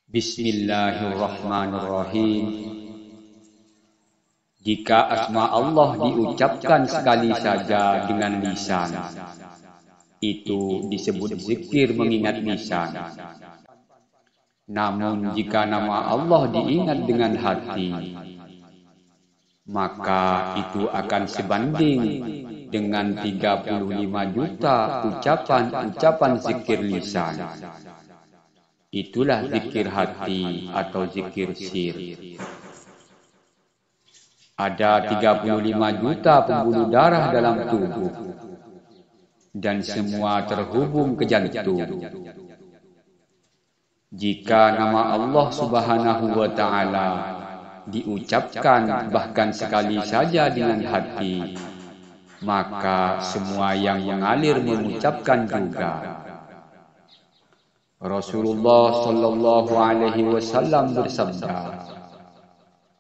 Bismillahirrahmanirrahim. Jika asma Allah diucapkan sekali saja dengan lisan, itu disebut zikir mengingat lisan. Namun jika nama Allah diingat dengan hati, maka itu akan sebanding dengan 35 juta ucapan-ucapan zikir lisan. Itulah zikir hati atau zikir sir. Ada 35 juta pembuluh darah dalam tubuh, dan semua terhubung ke jantung. Jika nama Allah Subhanahu wa Ta'ala diucapkan bahkan sekali saja dengan hati, maka semua yang mengalir mengucapkan juga. Rasulullah sallallahu alaihi wasallam bersabda,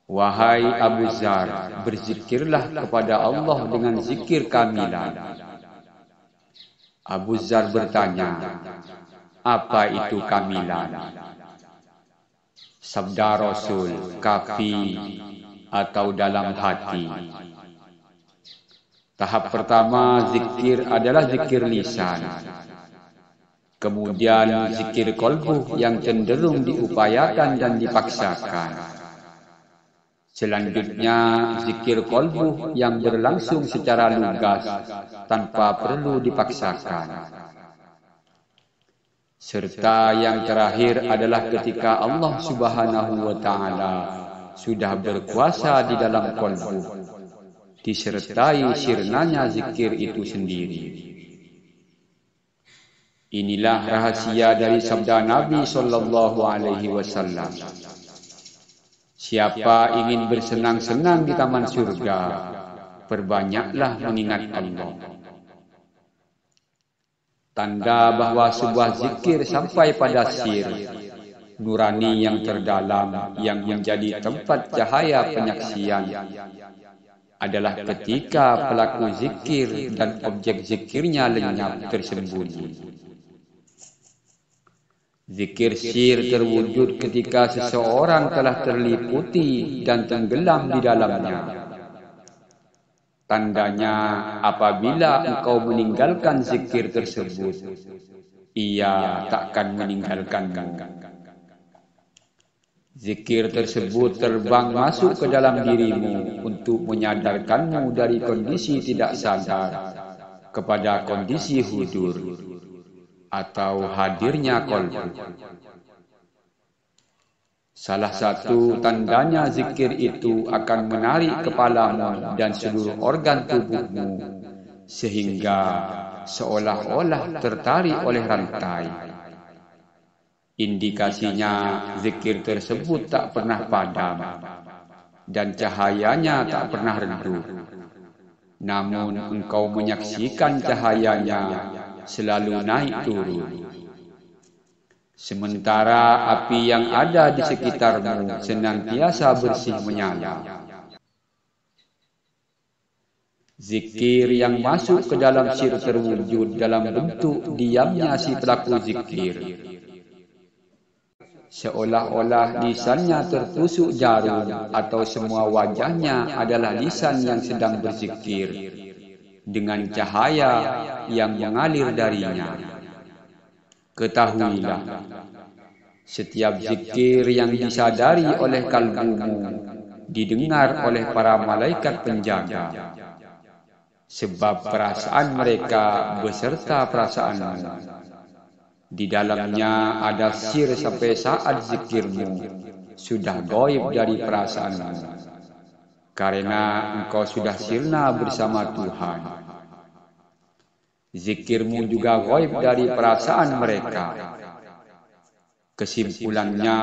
"Wahai Abu Dzar, berzikirlah kepada Allah dengan zikir kamilan." Abu Dzar bertanya, "Apa itu kamilan?" Sabda Rasul, "Kafi atau dalam hati." Tahap pertama zikir adalah zikir lisan. Kemudian zikir qalbu yang cenderung diupayakan dan dipaksakan. Selanjutnya zikir qalbu yang berlangsung secara lugas tanpa perlu dipaksakan. Serta yang terakhir adalah ketika Allah Subhanahu wa Ta'ala sudah berkuasa di dalam qalbu, disertai sirnanya zikir itu sendiri. Inilah rahasia dari sabda Nabi sallallahu alaihi wasallam. Siapa ingin bersenang-senang di taman surga, perbanyaklah mengingat Allah. Tanda bahwa sebuah zikir sampai pada sir nurani yang terdalam yang menjadi tempat cahaya penyaksian adalah ketika pelaku zikir dan objek zikirnya lenyap tersembunyi. Zikir sir terwujud ketika seseorang telah terliputi dan tenggelam di dalamnya. Tandanya apabila engkau meninggalkan zikir tersebut, ia takkan meninggalkanmu. Zikir tersebut terbang masuk ke dalam dirimu untuk menyadarkanmu dari kondisi tidak sadar kepada kondisi hudur atau hadirnya qalbu. Salah satu tandanya zikir itu akan menarik kepalamu dan seluruh organ tubuhmu sehingga seolah-olah tertarik oleh rantai. Indikasinya zikir tersebut tak pernah padam dan cahayanya tak pernah redup. Namun engkau menyaksikan cahayanya selalu naik turun. Sementara api yang ada di sekitarmu senantiasa bersih menyala. Zikir yang masuk ke dalam sir terwujud dalam bentuk diamnya si pelaku zikir. Seolah-olah lisannya tertusuk jarum atau semua wajahnya adalah lisan yang sedang berzikir dengan cahaya yang mengalir darinya. Ketahuilah, setiap zikir yang disadari oleh kalbumu didengar oleh para malaikat penjaga, sebab perasaan mereka beserta perasaanmu. Di dalamnya ada sir sampai saat zikirmu sudah gaib dari perasaanmu, karena engkau sudah sirna bersama Tuhan. Zikirmu juga gaib dari perasaan mereka. Kesimpulannya,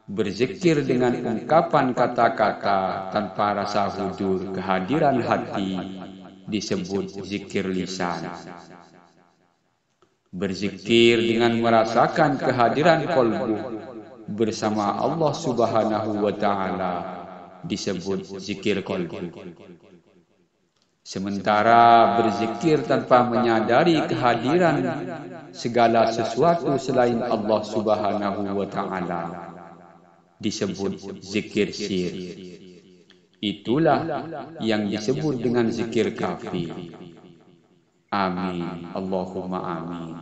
berzikir dengan ungkapan kata-kata tanpa rasa hudur kehadiran hati disebut zikir lisan. Berzikir dengan merasakan kehadiran qalbu bersama Allah Subhanahu wa Ta'ala disebut zikir qalbu. Sementara berzikir tanpa menyadari kehadiran segala sesuatu selain Allah Subhanahu wa Ta'ala disebut zikir sir. Itulah yang disebut dengan zikir kafir. Amin. Allahumma amin.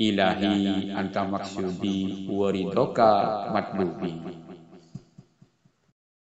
Ilahi anta maksudi wa ridhoka matlubi.